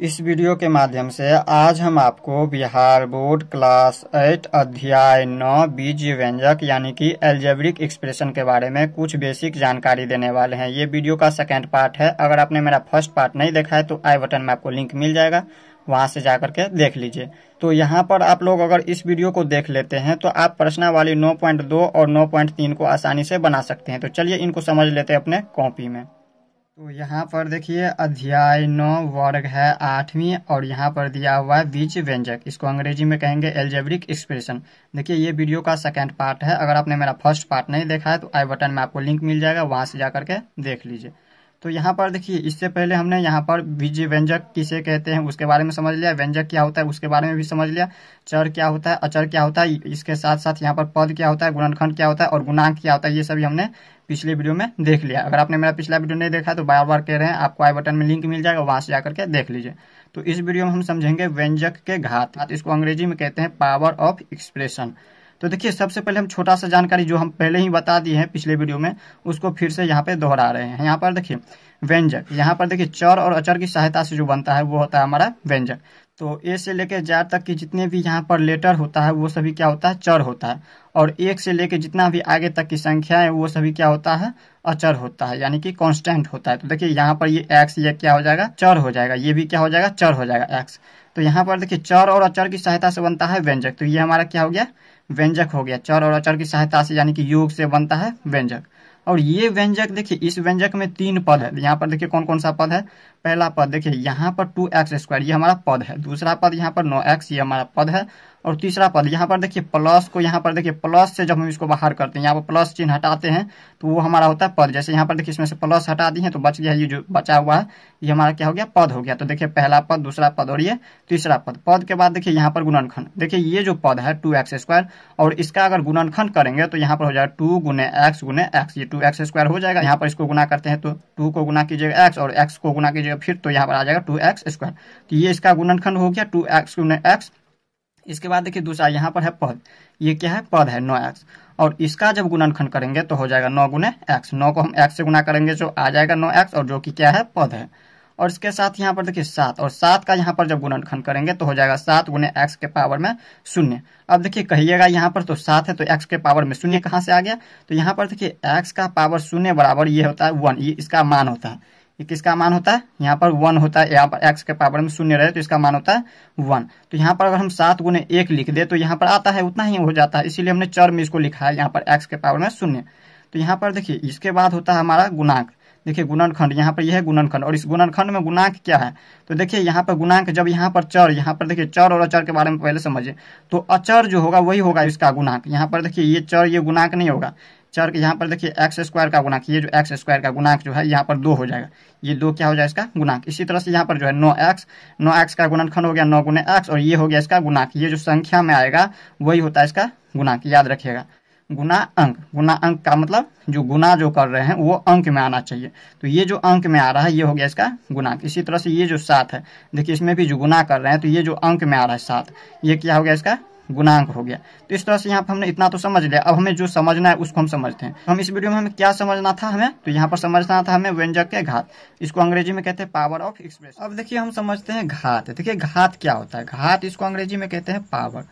इस वीडियो के माध्यम से आज हम आपको बिहार बोर्ड क्लास 8 अध्याय 9 बीजीय व्यंजक यानी कि एल्जेब्रिक एक्सप्रेशन के बारे में कुछ बेसिक जानकारी देने वाले हैं। ये वीडियो का सेकंड पार्ट है। अगर आपने मेरा फर्स्ट पार्ट नहीं देखा है तो आई बटन में आपको लिंक मिल जाएगा, वहां से जाकर के देख लीजिए। तो यहाँ पर आप लोग अगर इस वीडियो को देख लेते हैं तो आप प्रश्नावली 9.2 और 9.3 को आसानी से बना सकते हैं। तो चलिए इनको समझ लेते हैं अपने कॉपी में। तो यहाँ पर देखिए अध्याय 9 वर्ग है 8वीं और यहाँ पर दिया हुआ है बीजीय व्यंजक, इसको अंग्रेजी में कहेंगे एल्जेब्रिक एक्सप्रेशन। देखिए ये वीडियो का सेकंड पार्ट है। अगर आपने मेरा फर्स्ट पार्ट नहीं देखा है तो आई बटन में आपको लिंक मिल जाएगा, वहां से जाकर के देख लीजिए। तो यहाँ पर देखिए इससे पहले हमने यहाँ पर बीजीय व्यंजक किसे कहते हैं उसके बारे में समझ लिया, व्यंजक क्या होता है उसके बारे में भी समझ लिया, चर क्या होता है, अचर क्या होता है, इसके साथ साथ यहाँ पर पद क्या होता है, गुणनखंड क्या होता है और गुणांक क्या होता है, ये सभी हमने पिछले वीडियो में देख लिया। अगर आपने मेरा पिछला वीडियो नहीं देखा तो बार बार कह रहे हैं, आपको आई बटन में लिंक मिल जाएगा, वहां से जाकर के देख लीजिए। तो इस वीडियो में हम समझेंगे व्यंजक के घात, इसको अंग्रेजी में कहते हैं पावर ऑफ एक्सप्रेशन। तो देखिए सबसे पहले हम छोटा सा जानकारी जो हम पहले ही बता दिए हैं पिछले वीडियो में, उसको फिर से यहाँ पे दोहरा रहे हैं। यहाँ पर देखिए व्यंजक, यहाँ पर देखिए चर और अचर की सहायता से जो बनता है वो होता है हमारा व्यंजक। तो ए से लेकर जेड तक की जितने भी यहाँ पर लेटर होता है वो सभी क्या होता है, चर होता है। और एक से लेकर जितना भी आगे तक की संख्या है वो सभी क्या होता है, अचर होता है, यानी कि कांस्टेंट होता है। तो देखिए यहाँ पर ये एक्स ये क्या हो जाएगा, चर हो जाएगा, ये भी क्या हो जाएगा, चर हो जाएगा एक्स। तो यहाँ पर देखिए चर और अचर की सहायता से बनता है व्यंजक, तो ये हमारा क्या हो गया, व्यंजक हो गया। चर और अचर की सहायता से यानी कि योग से बनता है व्यंजक। और ये व्यंजक देखिए इस व्यंजक में 3 पद है। यहाँ पर देखिए कौन कौन सा पद है। पहला पद देखिए यहाँ पर 2x² ये हमारा पद है, दूसरा पद यहाँ पर 9x ये हमारा पद है, और तीसरा पद यहाँ पर देखिए प्लस को, यहाँ पर देखिए प्लस से जब हम इसको बाहर करते हैं, यहाँ पर प्लस चिन्ह हटाते हैं तो वो हमारा होता है पद। जैसे यहाँ पर देखिए इसमें से प्लस हटा दी है तो बच गया, ये जो बचा हुआ है ये हमारा क्या हो गया, पद हो गया। तो देखिए पहला पद, दूसरा पद और ये तीसरा पद। पद के बाद देखिए यहाँ पर गुणनखंड, देखिए ये जो पद है 2x² और इसका अगर गुणनखंड करेंगे तो यहाँ पर हो जाएगा 2 गुने x, ये 2x² हो जाएगा। यहाँ पर इसको गुना करते हैं तो 2 को गुना कीजिएगा x और x को गुना कीजिएगा फिर, तो यहाँ पर आ जाएगा 2x²। तो ये इसका गुणनखंड हो गया 2x गुने x। इसके बाद देखिए दूसरा यहाँ पर है पद, ये क्या है, पद है 9x, और इसका जब गुणनखंड करेंगे तो हो जाएगा 9 गुने x। 9 को हम x से गुना करेंगे जो आ जाएगा 9x, और जो कि क्या है, पद है। और इसके साथ यहाँ पर देखिए 7, और 7 का यहाँ पर जब गुणनखंड करेंगे तो हो जाएगा 7 गुने x के पावर में 0। अब देखिए कहिएगा यहाँ पर तो 7 है तो x के पावर में 0 कहाँ से आ गया, तो यहाँ पर देखिए x का पावर 0 बराबर ये होता है 1, ये इसका मान होता है। ये किसका मान होता है, यहाँ पर 1 होता है। यहाँ पर x के पावर में 0 रहे तो इसका मान होता है 1। तो यहाँ पर अगर हम 7 गुने 1 लिख दे तो यहाँ पर आता है उतना ही हो जाता है, इसीलिए हमने चर में इसको लिखा है यहाँ पर x के पावर में 0। तो यहाँ पर देखिए इसके बाद होता है हमारा गुणांक, देखिए गुणनखंड, यहाँ पर यह है गुणनखंड, और इस गुणनखंड में गुणांक क्या है, तो देखिए यहाँ पर गुणांक, जब यहाँ पर चर, यहाँ पर देखिए चर और अचर के बारे में पहले समझिए। तो अचर जो होगा वही होगा इसका गुणांक। यहाँ पर देखिए ये चर ये गुणांक नहीं होगा, चर के यहाँ पर देखिए x² का गुणांक, ये जो x² का गुणांक जो है यहाँ पर 2 हो जाएगा, ये 2 क्या हो जाएगा इसका गुणांक। इसी तरह से यहाँ पर जो है 9x का गुणनखंड हो गया 9 गुने x, और ये हो गया इसका गुणांक। ये जो संख्या में आएगा वही होता है इसका गुणांक, याद रखिएगा। गुना अंक, गुना अंक का मतलब जो गुना जो कर रहे हैं वो अंक में आना चाहिए, तो ये जो अंक में आ रहा है ये हो गया इसका गुणांक। इसी तरह से ये जो 7 है, देखिए इसमें भी जो गुना कर रहे हैं तो ये जो अंक में आ रहा है 7, ये क्या हो गया इसका गुणांक हो गया। तो इस तरह से यहाँ पर हमने इतना तो समझ लिया। अब हमें जो समझना है उसको हम समझते हैं। हम इस वीडियो में हमें क्या समझना था, हमें तो यहाँ पर समझना था हमें व्यंजक के घात, इसको अंग्रेजी में कहते हैं पावर ऑफ एक्सप्रेशन। अब देखिए हम समझते हैं घात। देखिए घात क्या होता है, घात इसको अंग्रेजी में कहते हैं पावर।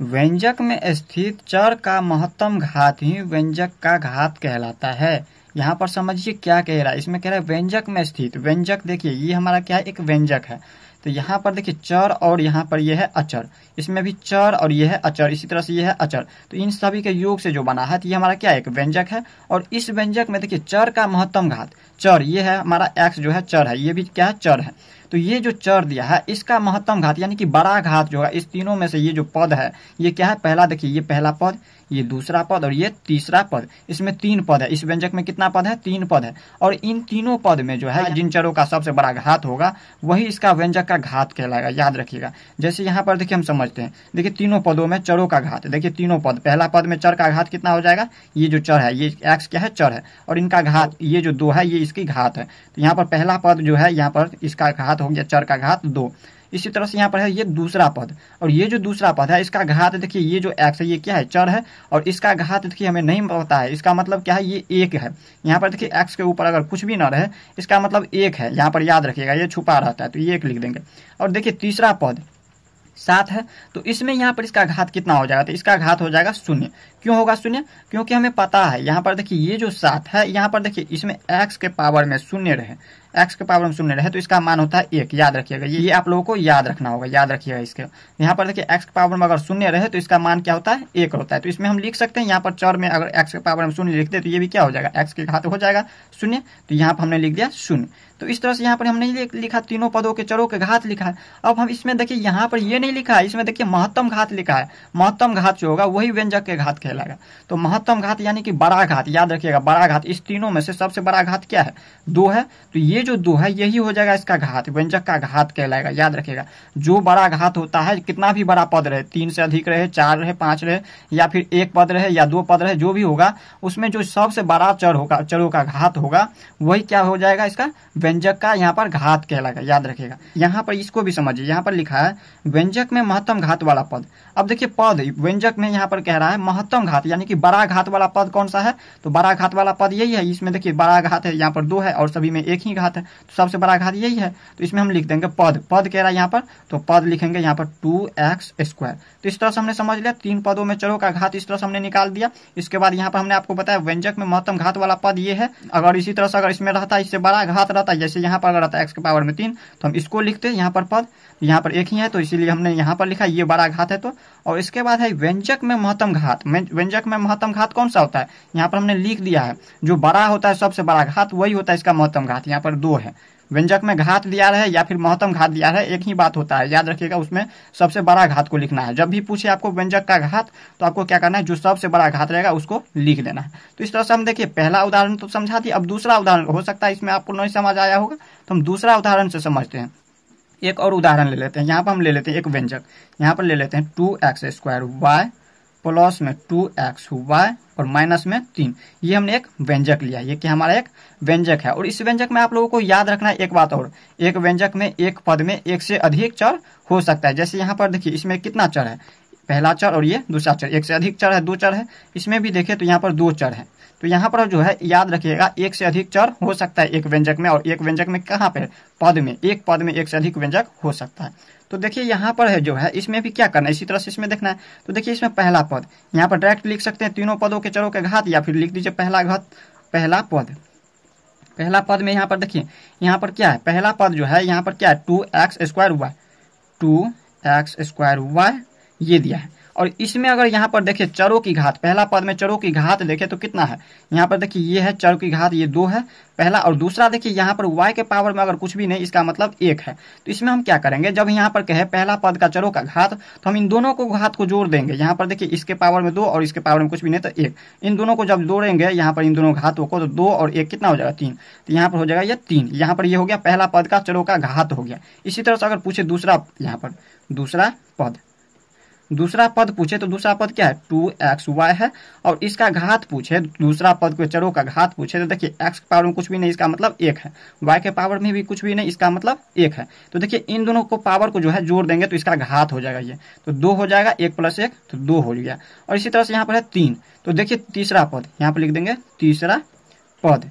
व्यंजक में स्थित चर का महत्तम घात ही व्यंजक का घात कहलाता है। यहाँ पर समझिए क्या कह रहा है, इसमें कह रहा है व्यंजक में स्थित, व्यंजक देखिए ये हमारा क्या है, एक व्यंजक है। तो यहाँ पर देखिए चर और यहाँ पर ये है अचर, इसमें भी चर और ये है अचर, इसी तरह से ये है अचर। तो इन सभी के योग से जो बना है तो ये हमारा क्या है, एक व्यंजक है। और इस व्यंजक में देखिए चर का महत्तम घात, चर ये है हमारा x जो है चर है, ये भी क्या है, चर है। तो ये जो चर दिया है इसका महत्तम घात यानी कि बड़ा घात जो है, इस तीनों में से ये जो पद है ये क्या है, पहला देखिए ये पहला पद, ये दूसरा पद और ये तीसरा पद। इसमें 3 पद है, इस व्यंजक में कितना पद है, 3 पद है। और इन तीनों पद में जो है जिन चरों का सबसे बड़ा घात होगा वही इसका व्यंजक का घात कहलाएगा, याद रखिएगा। जैसे यहाँ पर देखिए हम समझते हैं, देखिए तीनों पदों में चरों का घात, देखिए तीनों पद, पहला पद में चर का घात कितना हो जाएगा, ये जो चर है ये x क्या है, चर है, और इनका घात ये जो 2 है ये इसकी घात है। तो यहाँ पर पहला पद जो है यहाँ पर इसका घात हो गया चर का घात 2। इसी तरह से यहाँ पर है ये दूसरा पद, और ये जो दूसरा पद है इसका घात देखिए, ये जो x है ये क्या है, चर है, और इसका घात देखिए हमें नहीं पता है, इसका मतलब क्या है, ये 1 है। यहाँ पर देखिए x के ऊपर अगर कुछ भी ना रहे इसका मतलब 1 है, यहाँ पर याद रखिएगा, ये छुपा रहता है तो ये 1 लिख देंगे। और देखिए तीसरा पद 7 है, तो इसमें यहाँ पर इसका घात कितना हो जाएगा, तो इसका घात हो जाएगा 0। क्यों होगा 0? क्योंकि हमें पता है यहाँ पर देखिए ये जो 7 है, यहाँ पर देखिए इसमें x के पावर में 0 रहे, x के पावर में 0 रहे तो इसका मान होता है 1। याद रखिएगा, ये आप लोगों को याद रखना होगा, याद रखिएगा इसके। यहाँ पर देखिए x के पावर में अगर 0 रहे तो इसका मान क्या होता है, 1 होता है। तो इसमें हम लिख सकते हैं, यहाँ पर चर में अगर x के पावर में 0 लिख दे तो ये भी क्या हो जाएगा, x के घात हो जाएगा 0। तो यहाँ पर हमने लिख दिया 0। तो इस तरह से यहाँ पर हमने लिखा, तीनों पदों के चरों के घात लिखा है। अब हम इसमें देखिए यहाँ पर ये नहीं लिखा है, इसमें देखिए महत्तम घात लिखा है। महत्तम घात जो होगा वही व्यंजक के घात कहलाएगा। तो महत्तम घात यानी कि बड़ा घात, याद रखिएगा बड़ा घात, इस तीनों में से सबसे बड़ा घात क्या है, 2 है। तो ये जो 2 है यही हो जाएगा इसका घात, व्यंजक का घात कहलाएगा। याद रखिएगा, जो बड़ा घात होता है, कितना भी बड़ा पद रहे, 3 से अधिक रहे, 4 रहे, 5 रहे, या फिर 1 पद रहे या 2 पद रहे, जो भी होगा उसमें जो सबसे बड़ा चर होगा, चरों का घात होगा, वही क्या हो जाएगा, इसका व्यंजक का यहाँ पर घात कहलाएगा। याद रखिएगा, यहाँ पर इसको भी समझिए, यहाँ पर लिखा है व्यंजक में महत्तम घात वाला पद। अब देखिए पद व्यंजक में यहाँ पर कह रहा है महत्तम घात, यानी कि बड़ा घात वाला पद कौन सा है, तो बड़ा घात वाला पद यही है। इसमें देखिए बड़ा घात है, यहाँ पर 2 है और सभी में 1 ही घात है, तो सबसे बड़ा घात यही है। तो इसमें हम लिख देंगे पद, पद कह रहा है यहाँ पर, तो पद लिखेंगे यहाँ पर 2x²। तो इस तरह से हमने समझ लिया, 3 पदों में चरों का घात इस तरह से हमने निकाल दिया। इसके बाद यहाँ पर हमने आपको बताया व्यंजक में महत्तम घात वाला पद ये है। अगर इसी तरह से अगर इसमें रहता है, इससे बड़ा घात रहता है, जैसे यहाँ पर अगर रहता है x के पावर में 3, तो हम इसको लिखते हैं यहाँ पर पद, यहाँ पर 1 ही है तो इसीलिए हमने यहाँ पर लिखा ये बड़ा घात है। तो और इसके बाद है व्यंजक में महत्तम घात। व्यंजक में महत्तम घात कौन सा होता है, यहाँ पर हमने लिख दिया है, जो बड़ा होता है सबसे बड़ा घात वही होता है इसका महत्तम घात। यहाँ पर 2 है, व्यंजक में घात दिया रहे या फिर महत्तम घात दिया रहे, एक ही बात होता है। याद रखिएगा, उसमें सबसे बड़ा घात को लिखना है। जब भी पूछे आपको व्यंजक का घात तो आपको क्या करना है, जो सबसे बड़ा घात रहेगा उसको लिख देना है। तो इस तरह से हम देखिए पहला उदाहरण तो समझा दिया। अब दूसरा उदाहरण, हो सकता है इसमें आपको नहीं समझ आया होगा, तो हम दूसरा उदाहरण से समझते हैं। एक और उदाहरण ले लेते हैं। यहाँ पर हम ले लेते हैं एक व्यंजक, यहाँ पर ले लेते हैं 2x² y प्लस में 2xy और माइनस में 3। ये हमने एक व्यंजक लिया, ये क्या हमारा एक व्यंजक है। और इस व्यंजक में आप लोगों को याद रखना है एक बात और, एक व्यंजक में एक पद में एक से अधिक चर हो सकता है। जैसे यहाँ पर देखिए इसमें कितना चर है, पहला चर और ये दूसरा चर, एक से अधिक चर है, 2 चर है। इसमें भी देखें तो यहाँ पर 2 चर है। तो यहाँ पर जो है याद रखिएगा, एक से अधिक चर हो सकता है एक व्यंजक में, और एक व्यंजक में कहाँ पे, पद में, एक पद में एक से अधिक व्यंजक हो सकता है। तो देखिए यहाँ पर है जो है, इसमें भी क्या करना है, इसी तरह से इसमें देखना है। तो देखिए इसमें पहला पद, यहाँ पर डायरेक्ट लिख सकते हैं तीनों पदों के चरों के घात, या फिर लिख दीजिए पहला घात, पहला पद। पहला पद में यहाँ पर देखिए, यहाँ पर क्या है, पहला पद जो है यहाँ पर क्या है, 2x² y, 2x² y ये दिया है। और इसमें अगर यहाँ पर देखिए चरों की घात, पहला पद में चरों की घात देखे तो कितना है, यहाँ पर देखिए ये है चरों की घात, ये 2 है पहला, और दूसरा देखिए यहाँ पर y के पावर में अगर कुछ भी नहीं, इसका मतलब 1 है। तो इसमें हम क्या करेंगे, जब यहाँ पर कहे पहला पद का चरों का घात, तो हम इन दोनों को घात को जोड़ देंगे। यहाँ पर देखिए इसके पावर में 2 और इसके पावर में कुछ भी नहीं तो 1, इन दोनों को जब जोड़ेंगे यहाँ पर इन दोनों घातों को, तो 2 और 1 कितना हो जाएगा, 3। तो यहाँ पर हो जाएगा ये 3, यहाँ पर ये हो गया पहला पद का चरों का घात हो गया। इसी तरह से अगर पूछे दूसरा, यहाँ पर दूसरा पद पूछे तो दूसरा पद क्या है, 2xy है, और इसका घात पूछे, दूसरा पद के चरों का घात पूछे तो देखिए x के पावर में कुछ भी नहीं, इसका मतलब 1 है, y के पावर में भी कुछ भी नहीं, इसका मतलब 1 है। तो देखिए इन दोनों को पावर को जो है जोड़ देंगे तो इसका घात हो जाएगा ये, तो 2 हो जाएगा, 1 + 1 तो 2 हो गया। और इसी तरह से यहाँ पर है 3, तो देखिए तीसरा पद, यहाँ पर लिख देंगे तीसरा पद।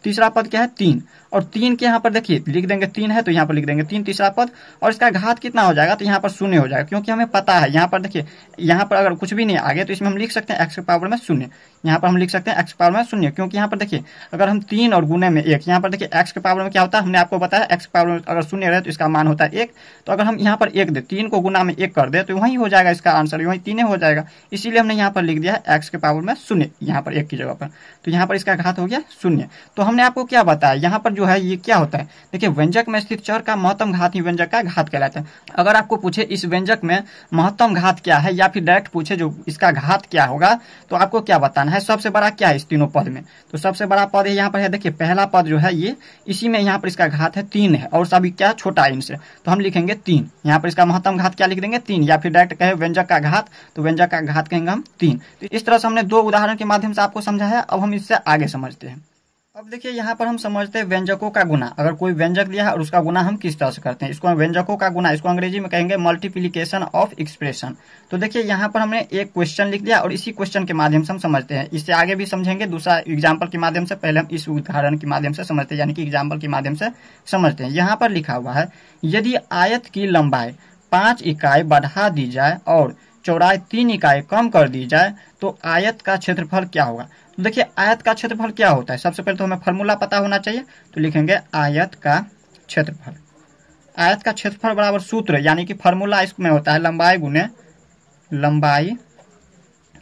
तीसरा पद क्या है, 3, और 3 के यहाँ पर देखिए लिख देंगे 3 है तो यहाँ पर लिख देंगे 3 तीसरा पद, और इसका घात कितना हो जाएगा, तो यहाँ पर 0 हो जाएगा, क्योंकि हमें पता है यहाँ पर देखिए, यहाँ पर अगर कुछ भी नहीं आगे तो इसमें हम लिख सकते हैं x के पावर में 0। यहाँ पर हम लिख सकते हैं x के पावर में 0, क्योंकि यहाँ पर देखिए अगर हम 3 और गुने में 1, यहाँ पर देखिए x के पावर में क्या होता है, हमने आपको बताया x के पावर में अगर 0 रहे तो इसका मान होता है 1। तो अगर हम यहाँ पर 1 दे, 3 को गुना में 1 कर दे तो वही हो जाएगा, इसका आंसर वही 3 हो जाएगा। इसीलिए हमने यहाँ पर लिख दिया है x के पावर में 0, यहाँ पर 1 की जगह पर, तो यहाँ पर इसका घात हो गया 0। तो हमने आपको क्या बताया, यहाँ पर जो है ये क्या होता है, देखिए व्यंजक में स्थित चर का महत्तम घात ही व्यंजक का घात कहलाता है। अगर आपको पूछे इस व्यंजक में महत्तम घात क्या है, या फिर डायरेक्ट पूछे जो इसका घात क्या होगा, तो आपको क्या बताना है, सबसे बड़ा क्या है इस तीनों पद में, तो सबसे बड़ा पद यहाँ पर है, देखिए पहला पद जो है ये, इसी में यहाँ पर इसका घात है 3 है, और सभी क्या छोटा है इनसे, तो हम लिखेंगे 3। यहाँ पर इसका महत्तम घात क्या लिख देंगे, 3, या फिर डायरेक्ट कहे व्यंजक का घात, तो व्यंजक का घात कहेंगे हम 3। तो इस तरह से हमने 2 उदाहरण के माध्यम से आपको समझाया। अब हम इससे आगे समझते हैं। अब देखिए यहाँ पर हम समझते हैं व्यंजकों का गुना। अगर कोई व्यंजक दिया है और उसका गुना हम किस तरह से करते हैं, इसको व्यंजकों का गुना, इसको अंग्रेजी में कहेंगे मल्टीप्लिकेशन ऑफ एक्सप्रेशन। तो देखिए यहाँ पर हमने एक क्वेश्चन लिख दिया और इसी क्वेश्चन के माध्यम से हम समझते हैं। इससे आगे भी समझेंगे दूसरा एग्जाम्पल के माध्यम से, पहले हम इस उदाहरण के माध्यम से समझते हैं, यानी कि एग्जाम्पल के माध्यम से समझते हैं। यहाँ पर लिखा हुआ है, यदि आयत की लंबाई 5 इकाई बढ़ा दी जाए और चौड़ाई 3 इकाई कम कर दी जाए तो आयत का क्षेत्रफल क्या होगा। तो देखिए आयत का क्षेत्रफल क्या होता है, सबसे पहले तो हमें फार्मूला पता होना चाहिए। तो लिखेंगे आयत का क्षेत्रफल। आयत का क्षेत्रफल बराबर सूत्र, यानी कि फार्मूला इसमें होता है लंबाई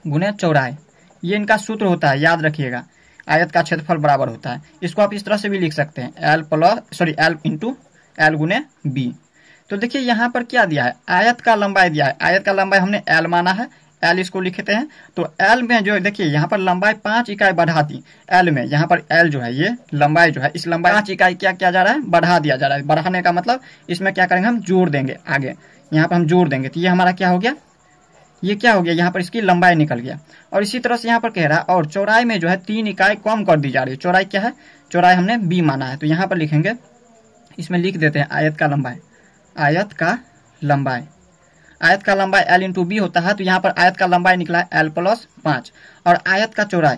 गुने चौड़ाई। ये इनका सूत्र होता है, याद रखिएगा। आयत का क्षेत्रफल बराबर होता है, इसको आप इस तरह से भी लिख सकते हैं, एल इंटू एल गुने बी। तो देखिए यहाँ पर क्या दिया है, आयत का लंबाई दिया है। आयत का लंबाई हमने एल माना है, एल इसको लिखते हैं। तो एल में जो देखिए यहाँ पर लंबाई 5 इकाई बढ़ा दी एल में, यहाँ पर एल जो है ये लंबाई जो है, इस लंबाई 5 इकाई क्या किया जा रहा है, बढ़ा दिया जा रहा है। बढ़ाने का मतलब इसमें क्या करेंगे, हम जोड़ देंगे आगे, यहाँ पर हम जोड़ देंगे। तो ये हमारा क्या हो गया, ये क्या हो गया, यहाँ पर इसकी लंबाई निकल गया। और इसी तरह से यहाँ पर कह रहा है और चौड़ाई में जो है 3 इकाई कम कर दी जा रही है। चौड़ाई क्या है, चौड़ाई हमने बी माना है। तो यहाँ पर लिखेंगे, इसमें लिख देते हैं आयत का लंबाई। आयत का लंबाई एल इंटू बी होता है। तो यहाँ पर आयत का लंबाई निकला है एल प्लस 5 और आयत का चौड़ाई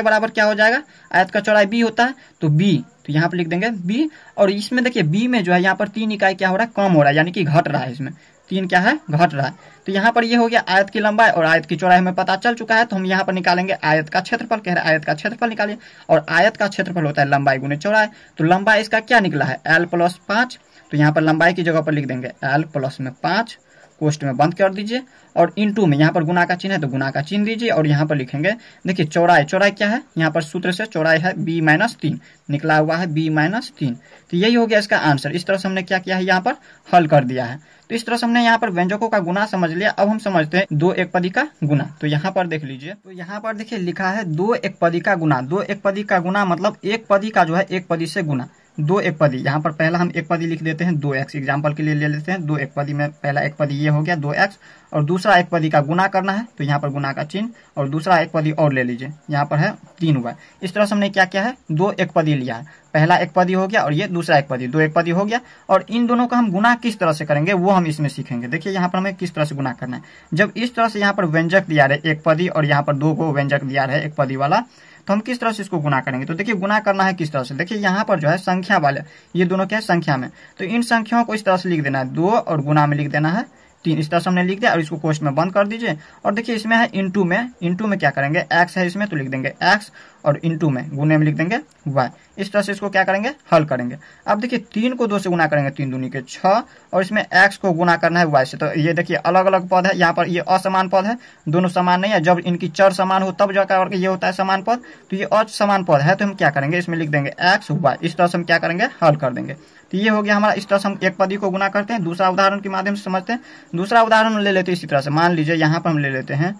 बराबर क्या हो जाएगा, आयत का चौड़ाई बी होता है तो बी, तो यहाँ पर लिख देंगे बी। और इसमें देखिए बी में जो है यहाँ पर 3 इकाई क्या हो रहा है, कम हो रहा है, यानी कि घट रहा है। इसमें 3 क्या है, घट रहा है। तो यहाँ पर ये हो गया आयत की लंबाई और आयत की चौड़ाई हमें पता चल चुका है। तो हम यहाँ पर निकालेंगे आयत का क्षेत्रफल, कह रहे हैं आयत का क्षेत्रफल निकालिए। और आयत का क्षेत्रफल होता है लंबाई गुने चौड़ाई। तो लंबाई इसका क्या निकला है, एल प्लस 5। तो यहाँ पर लंबाई की जगह पर लिख देंगे एल प्लस में 5, कोष्ठ में बंद कर दीजिए। और इंटू में यहाँ पर गुना का चिन्ह है तो गुना का चिन्ह दीजिए। और यहाँ पर लिखेंगे, देखिए चौड़ाई क्या है, यहाँ पर सूत्र से चौड़ाई है b-3, निकला हुआ है b-3। तो यही हो गया इसका आंसर। इस तरह से हमने क्या किया है, यहाँ पर हल कर दिया है। तो इस तरह से हमने यहाँ पर व्यंजकों का गुना समझ लिया। अब हम समझते हैं 2 एकपदी का गुना। तो यहाँ पर देख लीजिए, तो यहाँ पर देखिए लिखा है 2 एकपदी का गुना। 2 एकपदी का गुना मतलब एक पदी का जो है एक पदी से गुना। 2 एकपदी, यहाँ पर पहला हम एक पदी लिख देते हैं 2x, एग्जाम्पल के लिए ले लेते हैं। 2 एकपदी में पहला एक पदी ये हो गया 2x, और दूसरा एक पदी का गुना करना है तो यहाँ पर गुना का चिन्ह, और दूसरा एक पदी और ले लीजिए, यहाँ पर है 3y। इस तरह से हमने क्या किया है, 2 एकपदी लिया है। पहला एक पदी हो गया और ये दूसरा एक पदी, 2 एकपदी हो गया। और इन दोनों का हम गुना किस तरह से करेंगे वो हम इसमें सीखेंगे। देखिए यहाँ पर हमें किस तरह से गुना करना है। जब इस तरह से यहाँ पर व्यंजक दिया रहे एक पदी और यहाँ पर 2 को व्यंजक दिया रहे एक पदी वाला, तो हम किस तरह से इसको गुना करेंगे। तो देखिए गुना करना है किस तरह से, देखिए यहाँ पर जो है संख्या वाले, ये दोनों क्या है संख्या में, तो इन संख्याओं को इस तरह से लिख देना है 2 और गुना में लिख देना है 3। इस तरह से हमने लिख दिया और इसको कोष्ठ में बंद कर दीजिए। और देखिए इसमें है इंटू में क्या करेंगे, x है इसमें तो लिख देंगे x, और इंटू में गुने में लिख देंगे y। इस तरह से इसको क्या करेंगे, हल करेंगे। अब देखिए 3 को 2 से गुना करेंगे, 3 दूनी के 6, और इसमें x को गुना करना है y से। तो ये देखिए अलग अलग पद है, यहाँ पर ये असमान पद है, दोनों समान नहीं है। जब इनकी चर समान हो तब जाकर ये होता है समान पद, तो ये असमान पद है तो हम क्या करेंगे, इसमें लिख देंगे x y। इस तरह से हम क्या करेंगे, हल कर देंगे। तो ये हो गया हमारा। इस तरह से हम एक पदी को गुना करते हैं। दूसरा उदाहरण के माध्यम से समझते हैं। दूसरा उदाहरण ले लेते हैं इसी तरह से, मान लीजिए यहाँ पर हम ले लेते हैं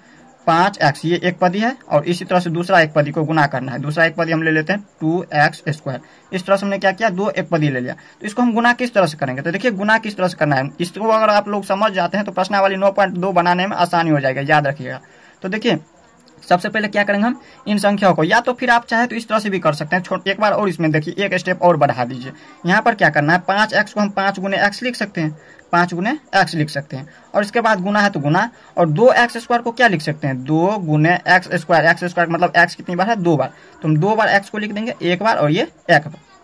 5x, ये एक पदी है, और इसी तरह से दूसरा एक पदी को गुना करना है। दूसरा एक पदी हम ले लेते हैं 2x²। इस तरह से हमने क्या किया, 2 एक पदी ले लिया। तो इसको हम गुना किस तरह से करेंगे, तो देखिए गुना किस तरह से करना है, इसको अगर आप लोग समझ जाते हैं तो प्रश्नावली 9.2 बनाने में आसानी हो जाएगा, याद रखिएगा। तो देखिए सबसे पहले क्या करेंगे, हम इन संख्याओं को, या तो फिर आप चाहे तो इस तरह से भी कर सकते हैं। एक बार और इसमें देखिए एक स्टेप और बढ़ा दीजिए। यहाँ पर क्या करना है, 5x को हम 5 गुने x लिख सकते हैं, 5 गुने x लिख सकते हैं। और इसके बाद गुना है तो गुना, और 2x² को क्या लिख सकते हैं, 2 गुने x²। x² मतलब x कितनी बार है, 2 बार, तो हम 2 बार x को लिख देंगे, एक बार, और ये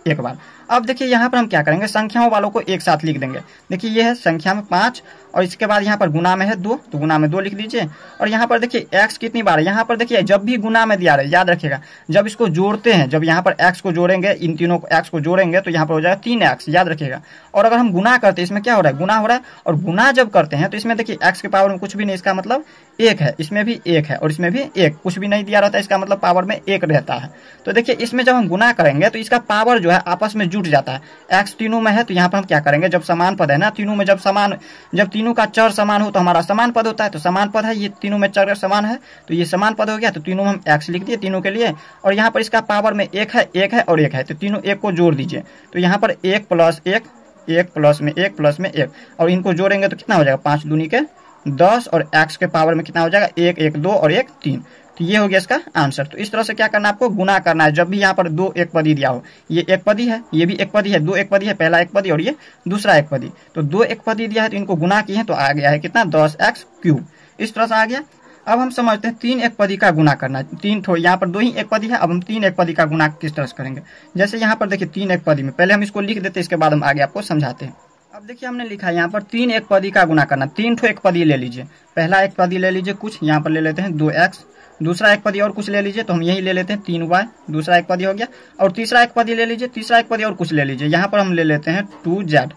एक बार। अब देखिए यहाँ पर हम क्या करेंगे, संख्याओं वालों को एक साथ लिख देंगे। देखिए ये है संख्या में 5, और इसके बाद यहाँ पर गुना में है 2, तो गुना में 2 लिख दीजिए। और यहाँ पर देखिए x कितनी बार है, यहाँ पर देखिए जब भी गुना में दिया रहे, याद रखिएगा, जब इसको जोड़ते हैं, जब यहाँ पर x को जोड़ेंगे, इन तीनों को x को जोड़ेंगे तो यहाँ पर हो जाएगा 3x, याद रखिएगा। और अगर हम गुना करते हैं, इसमें क्या हो रहा है, गुना हो रहा है, और गुना जब करते हैं तो इसमें देखिए x के पावर में कुछ भी नहीं, इसका मतलब 1 है, इसमें भी 1 है, और इसमें भी 1, कुछ भी नहीं दिया रहता है, इसका मतलब पावर में 1 रहता है। तो देखिए इसमें जब हम गुना करेंगे तो इसका पावर जो है आपस में जुट जाता है। x तीनों में है तो यहाँ पर हम क्या करेंगे, जब समान पद है ना, तीनों में जब तीनों का चर समान हो तो हमारा समान पद होता है। तो समान पद है, ये तीनों में चर समान है तो ये समान पद हो गया। तो तीनों में हम x लिख दिए तीनों के लिए, और यहाँ पर इसका पावर में 1 है, 1 है और 1 है, तो तीनों 1 को जोड़ दीजिए। तो यहाँ पर 1 + 1, 1 + 1 + 1, और इनको जोड़ेंगे तो कितना हो जाएगा, 5 दूनी के 10 और x के पावर में कितना हो जाएगा 1, 1 2 और 1 3। तो ये हो गया इसका आंसर। तो इस तरह से क्या करना है आपको, गुना करना है। जब भी यहाँ पर दो एक पदी दिया हो, ये एक पदी है, ये भी एक पदी है, दो एक पदी है, पहला एक पदी और ये दूसरा एक पदी, तो दो एक पदी दिया है तो इनको गुना किए हैं तो आ गया है कितना 10x³। इस तरह से आ गया। अब हम समझते हैं तीन एक पदी का गुना करना है। यहाँ पर दो ही एक पदी है, अब हम तीन एक पदी का गुना किस तरह से करेंगे। जैसे यहाँ पर देखिए तीन एक पदी में पहले हम इसको लिख देते हैं, इसके बाद हम आगे आपको समझाते हैं। अब देखिए हमने लिखा है यहाँ पर तीन एक पदी का गुना करना। तीन ठो एक पदी ले लीजिए, पहला एक पदी ले लीजिए कुछ, यहाँ पर ले लेते हैं 2x, दूसरा एक पदी और कुछ ले लीजिए तो हम यही ले लेते हैं 3y, दूसरा एक पदी हो गया, और तीसरा एक पदी ले लीजिए, तीसरा एक पदी और कुछ ले लीजिए, यहाँ पर हम ले लेते हैं 2z।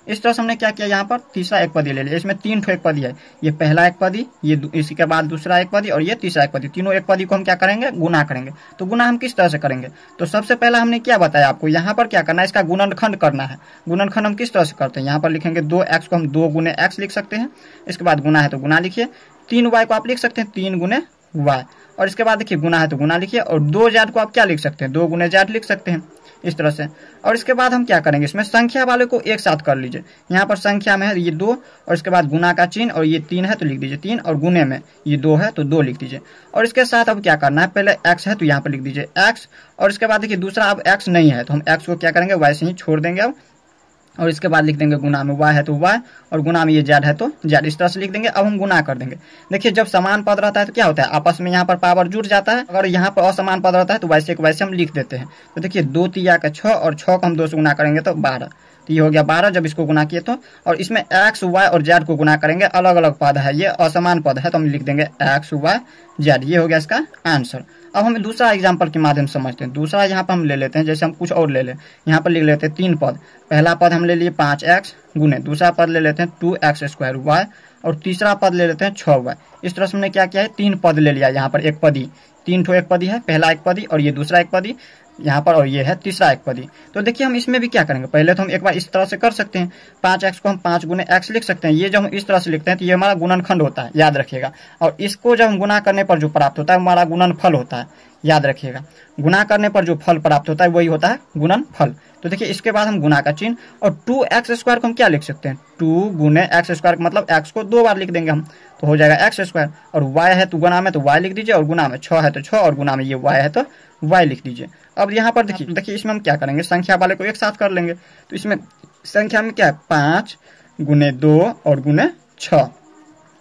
इस तरह से हमने क्या किया, यहाँ पर तीसरा एक पदी ले लिया। इसमें तीन ठो एक पदी है, ये पहला एक पदी, ये इसी के बाद दूसरा एक पदी और ये तीसरा एक पदी, तीनों एक पदी को हम क्या करेंगे, गुना करेंगे। तो गुना हम किस तरह से करेंगे, तो सबसे पहला हमने क्या बताया आपको, यहाँ पर क्या करना है, इसका गुणनखंड करना है। गुणनखंड हम किस तरह से करते हैं, यहाँ पर लिखेंगे 2x को हम 2 गुने x लिख सकते हैं, इसके बाद गुना है तो गुना लिखिए। 3y को आप लिख सकते हैं 3 गुने y, और इसके बाद देखिए गुना है तो गुना लिखिए, और 2z को आप क्या लिख सकते हैं, 2 गुने z लिख सकते हैं इस तरह से। और इसके बाद हम क्या करेंगे, इसमें संख्या वाले को एक साथ कर लीजिए। यहाँ पर संख्या में है ये 2 और इसके बाद गुना का चिन्ह, और ये 3 है तो लिख दीजिए 3, और गुने में ये 2 है तो 2 लिख दीजिए। और इसके साथ अब क्या करना है, पहले x है तो यहाँ पर लिख दीजिए x, और इसके बाद देखिए दूसरा अब x नहीं है तो हम x को क्या करेंगे वैसे ही छोड़ देंगे अब, और इसके बाद लिख देंगे गुना में y है तो y, और गुना में ये z है तो z, इस तरह से लिख देंगे। अब हम गुना कर देंगे। देखिए जब समान पद रहता है तो क्या होता है, आपस में यहाँ पर पावर जुड़ जाता है। अगर यहाँ पर असमान पद रहता है तो वैसे को वैसे हम लिख देते हैं। तो देखिए 2 तिया का 6 और 6 को हम 2 से गुना करेंगे तो 12, तो ये हो गया 12 जब इसको गुना किए तो। और इसमें x, y और z को गुना करेंगे, अलग अलग पद है, ये असमान पद है तो हम लिख देंगे x, y, z। ये हो गया इसका आंसर। अब हम दूसरा एग्जाम्पल के माध्यम से समझते हैं। दूसरा यहाँ पर हम ले लेते हैं, जैसे हम कुछ और ले लें, यहाँ पर लिख लेते हैं 3 पद। पहला पद हम ले लिए 5x गुने, दूसरा पद ले लेते हैं 2x² y, और तीसरा पद ले लेते हैं 6y। इस तरह से हमने क्या किया है, 3 पद ले लिया यहाँ पर एक पदी, 3 ठो एक पदी है, पहला एक पदी और ये दूसरा एक पदी यहाँ पर, और ये है तीसरा एक पदी। तो देखिए हम इसमें भी क्या करेंगे, पहले तो हम एक बार इस तरह से कर सकते हैं, 5x को हम 5 गुने x लिख सकते हैं। ये जब हम इस तरह से लिखते हैं तो ये हमारा गुणनखंड होता है, याद रखिएगा। और इसको जब हम गुना करने पर जो प्राप्त होता है हमारा गुणनफल होता है, याद रखिएगा। गुना करने पर जो फल प्राप्त होता है वही होता है गुणनफल। तो देखिए इसके बाद हम गुना का चिन्ह, और 2x² को हम क्या लिख सकते हैं, 2 गुने x² मतलब x को 2 बार लिख देंगे हम, तो हो जाएगा x²। और y है तो गुना में तो y लिख दीजिए, और गुना में 6 है तो 6, और गुना में ये y है तो y लिख दीजिए। अब यहाँ पर देखिए इसमें हम क्या करेंगे, संख्या वाले को एक साथ कर लेंगे। तो इसमें संख्या में क्या है, 5 गुने 2 और गुने 6।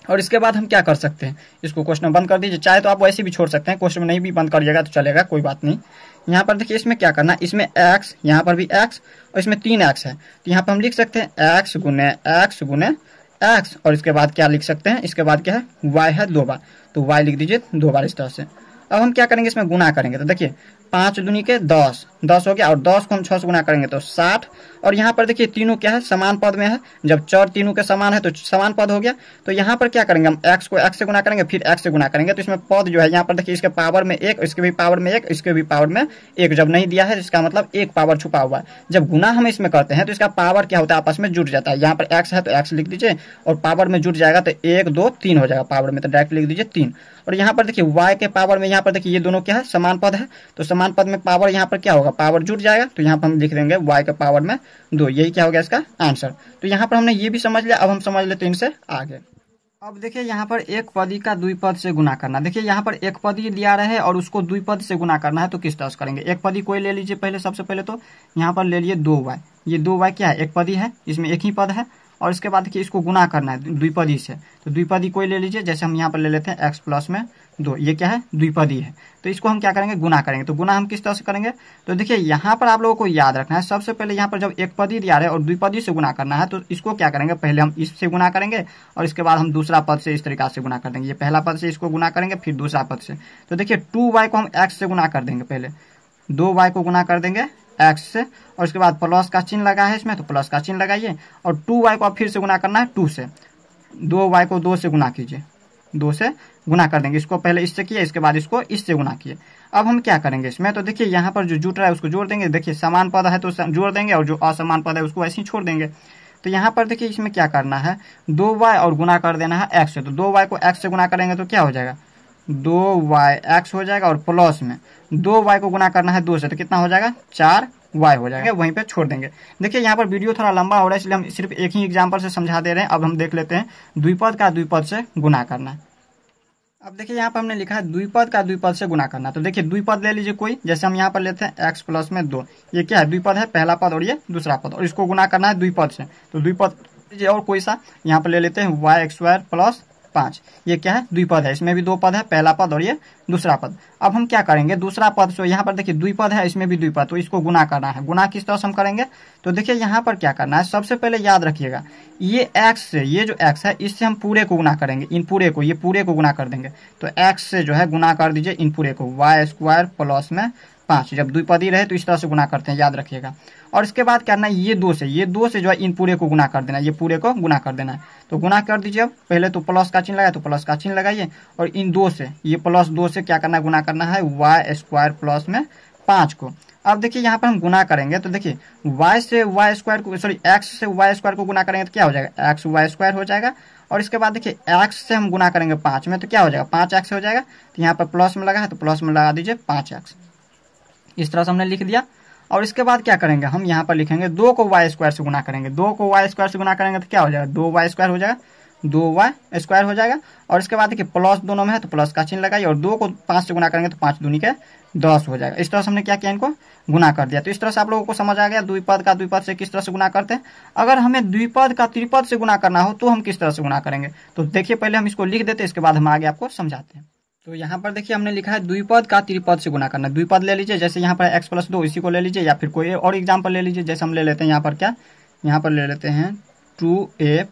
और इसके बाद हम क्या कर सकते हैं, इसको क्वेश्चन बंद कर दीजिए। चाहे तो आप वैसे भी छोड़ सकते हैं, क्वेश्चन में नहीं भी बंद करिएगा तो चलेगा, कोई बात नहीं। यहाँ पर देखिए इसमें क्या करना है, इसमें x, यहाँ पर भी x, और इसमें 3x है तो यहाँ पर हम लिख सकते हैं x गुने x, और इसके बाद क्या लिख सकते हैं, इसके बाद क्या है y है 2 बार, तो y लिख दीजिए 2 बार इस तरह से। अब हम क्या करेंगे, इसमें गुना करेंगे। तो देखिए 5 दूनी के 10, 10 हो गया, और 10 को हम 6 से गुना करेंगे तो 60। और यहाँ पर देखिए तीनों क्या है, समान पद में है, जब चर तीनों के समान है तो समान पद हो गया। तो यहाँ पर क्या करेंगे, हम x को x से गुना करेंगे, फिर x से गुना करेंगे। तो इसमें पद जो है यहाँ पर देखिए इसके पावर में 1, इसके भी पावर में 1, इसके भी पावर में 1 जब नहीं दिया है इसका मतलब एक पावर छुपा हुआ है। जब गुना हम इसमें करते हैं तो इसका पावर क्या होता है, आपस में जुड़ जाता है। यहाँ पर x है तो x लिख दीजिए, और पावर में जुड़ जाएगा तो 1 2 3 हो जाएगा, पावर में तो डायरेक्ट लिख दीजिए 3। और यहाँ पर देखिए y के पावर में, यहाँ पर देखिए ये दोनों क्या है, समान पद है, तो समान पद में पावर यहाँ पर क्या होगा, पावर जुड़ जाएगा, तो यहाँ पर हम लिख देंगे y के पावर में 2। यही क्या हो गया इसका आंसर। तो यहाँ पर हमने ये भी समझ लिया। अब हम समझ लेते हैं इनसे आगे। अब देखिए यहाँ पर एक पदी का द्विपद से गुना करना। देखिए यहाँ पर एक पदी दिया रहे और उसको द्विपद से गुना करना है, तो किस तरह से करेंगे। एक पदी कोई ले लीजिए पहले, सबसे पहले तो यहाँ पर ले लिए 2y। ये 2y क्या है, एक पदी है, इसमें एक ही पद है। और इसके बाद देखिए इसको गुना करना है द्विपदी से, तो द्विपदी कोई ले लीजिए। जैसे हम यहाँ पर ले लेते हैं x प्लस में 2, ये क्या है, द्विपदी है, तो इसको हम क्या करेंगे, गुना करेंगे। तो गुना हम किस तरह से करेंगे, तो देखिए यहाँ पर आप लोगों को याद रखना है, सबसे पहले यहाँ पर जब एक पदी दिया है और द्विपदी से गुना करना है तो इसको क्या करेंगे, पहले हम इससे गुना करेंगे और इसके बाद हम दूसरा पद से इस तरीका से गुना कर देंगे। ये पहला पद से इसको गुना करेंगे, फिर दूसरा पद से। तो देखिए 2y को हम x से गुना कर देंगे, पहले 2y को गुना कर देंगे x से, और इसके बाद प्लस का चिन्ह लगा है इसमें तो प्लस का चिन्ह लगाइए, और 2y को अब फिर से गुना करना है 2 से। 2y को 2 से गुना कीजिए, 2 से गुना कर देंगे। इसको पहले इससे किया, इसके बाद इसको इससे गुना किए। अब हम क्या करेंगे इसमें, तो देखिए यहाँ पर जो जुट रहा है उसको जोड़ देंगे। देखिए समान पद है तो जोड़ देंगे, और जो असमान पद है उसको ऐसे ही छोड़ देंगे। तो यहाँ पर देखिए इसमें क्या करना है, 2y और गुना कर देना है x से। तो 2y को x से गुना करेंगे तो क्या हो जाएगा, 2yx हो जाएगा, और प्लस में 2y को गुना करना है 2 से, तो कितना हो जाएगा, 4 y हो जाएगा, वहीं पे छोड़ देंगे। देखिए यहाँ पर वीडियो थोड़ा लंबा हो रहा है इसलिए हम सिर्फ एक ही एग्जाम्पल से समझा दे रहे हैं। अब हम देख लेते हैं द्विपद का द्विपद से गुना करना। अब देखिए यहाँ पर हमने लिखा है द्विपद का द्विपद से गुना करना। तो देखिए द्विपद ले लीजिए कोई, जैसे हम यहाँ पर लेते हैं x प्लस में 2, ये क्या है द्विपद है, पहला पद और ये दूसरा पद, और इसको गुना करना है द्विपद से। तो द्विपद लीजिए और कोई सा, यहाँ पर ले लेते हैं y² प्लस 5, ये क्या है द्विपद है, इसमें भी 2 पद है, पहला पद और ये दूसरा पद। अब हम क्या करेंगे दूसरा पद से, यहाँ पर देखिए द्विपद है इसमें भी द्विपद, तो इसको गुना करना है। गुना किस तरह से हम करेंगे, तो देखिए यहाँ पर क्या करना है, सबसे पहले याद रखिएगा ये x से, ये जो x है इससे हम पूरे को गुना करेंगे, इन पूरे को, ये पूरे को गुना कर देंगे। तो x से जो है गुना कर दीजिए इन पूरे को, y² प्लस में 5, जब द्विपदी रहे तो इस तरह से गुना करते हैं, याद रखिएगा। और इसके बाद करना है ये 2 से जो है इन पूरे को गुना कर देना है, ये पूरे को गुना कर देना है। तो गुना कर दीजिए। अब पहले तो प्लस का चिन्ह लगाए तो प्लस का चिन्ह लगाइए, और इन 2 से, ये प्लस 2 से क्या करना है, गुना करना है y² प्लस में 5 को। अब देखिए यहाँ पर हम गुना करेंगे तो देखिए y से y² को, सॉरी x से y² को गुना करेंगे तो क्या हो जाएगा, xy² हो जाएगा। और इसके बाद देखिए x से हम गुना करेंगे 5 में तो क्या हो जाएगा, 5x हो जाएगा। तो यहाँ पर प्लस में लगा है तो प्लस में लगा दीजिए 5x, इस तरह से हमने लिख दिया। और इसके बाद क्या करेंगे, हम यहाँ पर लिखेंगे 2 को y² से गुना करेंगे, 2 को y² से गुना करेंगे तो क्या हो जाएगा, 2y² हो जाएगा, 2y² हो जाएगा। और इसके बाद देखिए प्लस दोनों में है तो प्लस का चिन्ह लगाइए, और 2 को 5 से गुना करेंगे तो 5 दूनी के 10 हो जाएगा। इस तरह से हमने क्या किया, इनको गुना कर दिया। तो इस तरह से आप लोगों को समझ आ गया द्विपद का द्विपद से किस तरह से गुना करते हैं। अगर हमें द्विपद का त्रिपद से गुना करना हो तो हम किस तरह से गुना करेंगे, तो देखिए पहले हम इसको लिख देते हैं, इसके बाद हम आगे आपको समझाते हैं। तो यहाँ पर देखिए हमने लिखा है द्विपद का त्रिपद से गुना करना। द्विपद ले लीजिए, जैसे यहाँ पर x + 2 इसी को ले लीजिए, या फिर कोई और एग्जाम्पल ले लीजिए। जैसे हम ले लेते हैं यहाँ पर क्या, यहाँ पर ले लेते हैं 2a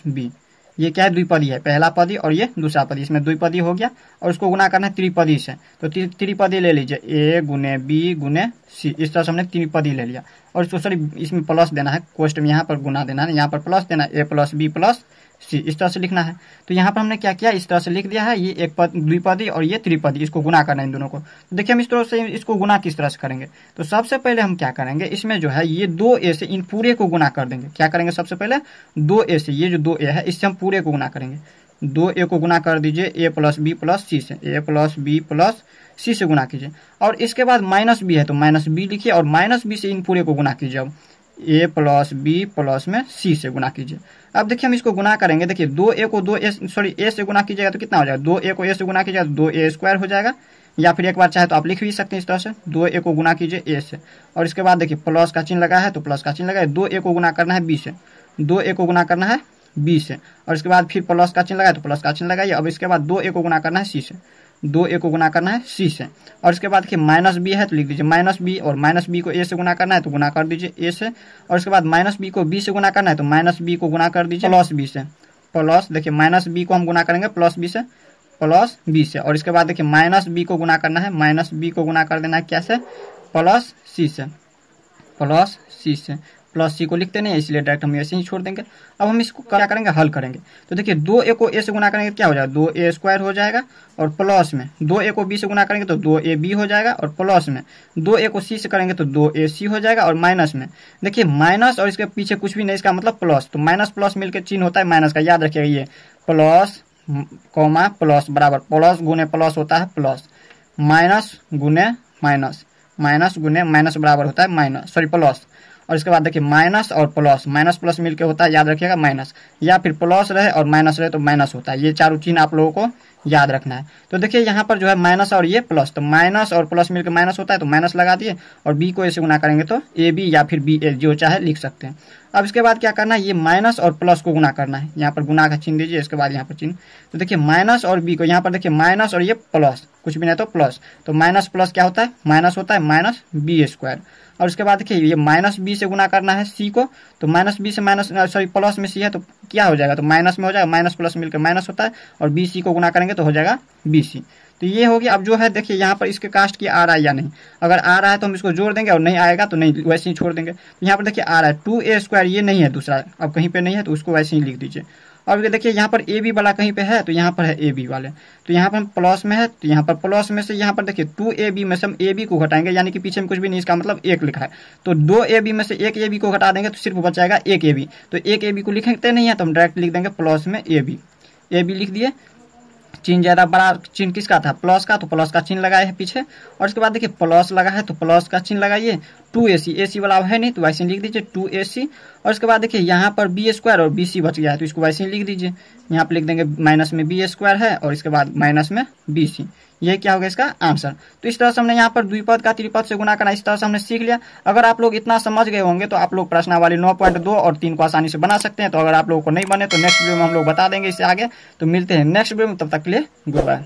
- b, ये क्या है द्विपदी है, पहला पदी और ये दूसरा पदी, इसमें द्विपदी हो गया। और उसको गुना करना है त्रिपदी से, तो त्रिपदी ले लीजिए a गुने b गुने c, इस तरह से हमने त्रिपदी ले लिया। और इसको सॉरी इसमें प्लस देना है, कोष्ट में यहाँ पर गुना देना है, यहाँ पर प्लस देना है, a + b + c, इस तरह से लिखना है। तो यहाँ पर हमने क्या किया, इस तरह से लिख दिया है, ये एक द्विपदी और ये त्रिपदी, इसको गुना करना है इन दोनों को। तो देखिए हम इस तरह से इसको गुना किस तरह से करेंगे, तो सबसे पहले हम क्या करेंगे, इसमें जो है ये 2a से इन पूरे को गुना कर देंगे। क्या करेंगे, सबसे पहले 2a से, ये जो 2a है इससे हम पूरे को गुना करेंगे। 2a को गुना कर दीजिए a + b + c से, a + b + c से गुना कीजिए। और इसके बाद -b है तो -b लिखिए, और -b से इन पूरे को गुना कीजिए। अब a + b + में c से गुना कीजिए। अब देखिए हम इसको गुना करेंगे, देखिए 2a को a से गुना कीजिएगा तो कितना हो जाएगा, 2a को a से गुना कीजिएगा तो 2a² हो जाएगा। या फिर एक बार चाहे तो आप लिख भी सकते हैं इस तरह से, 2a को गुना कीजिए a से। और इसके बाद देखिए प्लस का चिन्ह लगा है तो प्लस का चिन्ह लगाए, 2a को गुना करना है b से, 2a को गुना करना है b से। और इसके बाद फिर प्लस का चिन्ह लगाए तो प्लस का चिन्ह लगाइए। अब इसके बाद 2a को गुना करना है c से, 2a को गुना करना है c से। और इसके बाद देखिए -b है तो लिख दीजिए -b, और -b को a से गुना करना है तो गुना कर दीजिए a से। और इसके बाद -b को b से गुना करना है तो -b को गुना कर दीजिए +b से, प्लस देखिए -b को हम गुना करेंगे +b से, +b से। और इसके बाद देखिए -b को गुना करना है, -b को गुना कर देना है क्या से, +c से, +c से। +c को लिखते नहीं है इसलिए डायरेक्ट हम ऐसे ही छोड़ देंगे। अब हम इसको क्या करेंगे, हल करेंगे। तो देखिए 2a को a से गुना करेंगे तो क्या हो जाएगा, 2a² हो जाएगा। और प्लस में 2a को b से गुना करेंगे तो 2ab हो जाएगा। और प्लस में 2a को c से करेंगे तो 2ac हो जाएगा। और माइनस में देखिए माइनस और इसके पीछे कुछ भी नहीं, इसका मतलब प्लस, तो माइनस प्लस मिलकर चिन्ह होता है माइनस का, याद रखिएगा। ये प्लस कॉमा प्लस बराबर, प्लस गुने प्लस होता है प्लस, माइनस गुने माइनस, माइनस गुने माइनस बराबर होता है माइनस, सॉरी प्लस। और इसके बाद देखिए माइनस और प्लस, माइनस प्लस मिलके होता है, याद रखिएगा माइनस, या फिर प्लस रहे और माइनस रहे तो माइनस होता है। ये चारों चिन्ह आप लोगों को याद रखना है। तो देखिए यहाँ पर जो है माइनस और ये प्लस, तो माइनस और प्लस मिलकर माइनस होता है तो माइनस लगा दिए। और b को a से गुना करेंगे तो ab या फिर ba जो चाहे लिख सकते हैं। अब इसके बाद क्या करना है, ये माइनस और प्लस को गुना करना है, यहाँ पर गुना का चिन्ह दीजिए, इसके बाद यहाँ पर चिन्ह। तो देखिए माइनस और b को, यहाँ पर देखिए माइनस और ये प्लस, कुछ भी नहीं तो प्लस, तो माइनस प्लस क्या होता है, माइनस होता है -b²। और उसके बाद देखिए ये -b से गुना करना है c को, तो -b से माइनस, सॉरी प्लस में c है तो क्या हो जाएगा, तो माइनस में हो जाएगा, माइनस प्लस मिलकर माइनस होता है। और bc को गुना करेंगे तो हो जाएगा bc। तो ये हो गया। अब जो है देखिए यहाँ पर इसके कास्ट की आ रहा है या नहीं, अगर आ रहा है तो हम इसको जोड़ देंगे, और नहीं आएगा तो नहीं, वैसे ही छोड़ देंगे। तो यहाँ पर देखिए आ रहा है 2a², ये नहीं है दूसरा, अब कहीं पे नहीं है तो उसको वैसे ही लिख दीजिए। और देखिए यहाँ पर ए बी वाला कहीं पे है तो यहाँ पर है ए बी वाले, तो यहाँ पर प्लस में है तो यहाँ पर प्लस में से यहाँ पर देखिए 2ab में से हम ए बी को घटाएंगे, यानी कि पीछे में कुछ भी नहीं, इसका मतलब 1 लिखा है। तो 2ab में से 1ab को घटा देंगे तो सिर्फ बच जाएगा 1ab। तो 1ab को लिखते नहीं है तो हम डायरेक्ट लिख देंगे प्लस में ab लिख दिए। चिन्ह ज्यादा बड़ा, चिन्ह किसका था, प्लस का, तो प्लस का चिन्ह लगाए है पीछे। और इसके बाद देखिए प्लस लगा है तो प्लस का चिन्ह लगाइए। 2ac, ac वाला है नहीं तो वैसे लिख दीजिए 2ac। और इसके बाद देखिए यहाँ पर बी स्क्वायर और bc बच गया है तो इसको वैसे ही लिख दीजिए। यहाँ पे लिख देंगे माइनस में बी स्क्वायर है और इसके बाद माइनस में bc। ये क्या होगा इसका आंसर। तो इस तरह से हमने यहाँ पर द्विपद का त्रिपद से गुना करना इस तरह से हमने सीख लिया। अगर आप लोग इतना समझ गए होंगे तो आप लोग प्रश्नावली 9.2 और 3 को आसानी से बना सकते हैं। तो अगर आप लोगों को नहीं बने तो नेक्स्ट वीडियो में हम लोग बता देंगे इससे आगे। तो मिलते हैं नेक्स्ट वीडियो में, तब तक के लिए गुड बाय।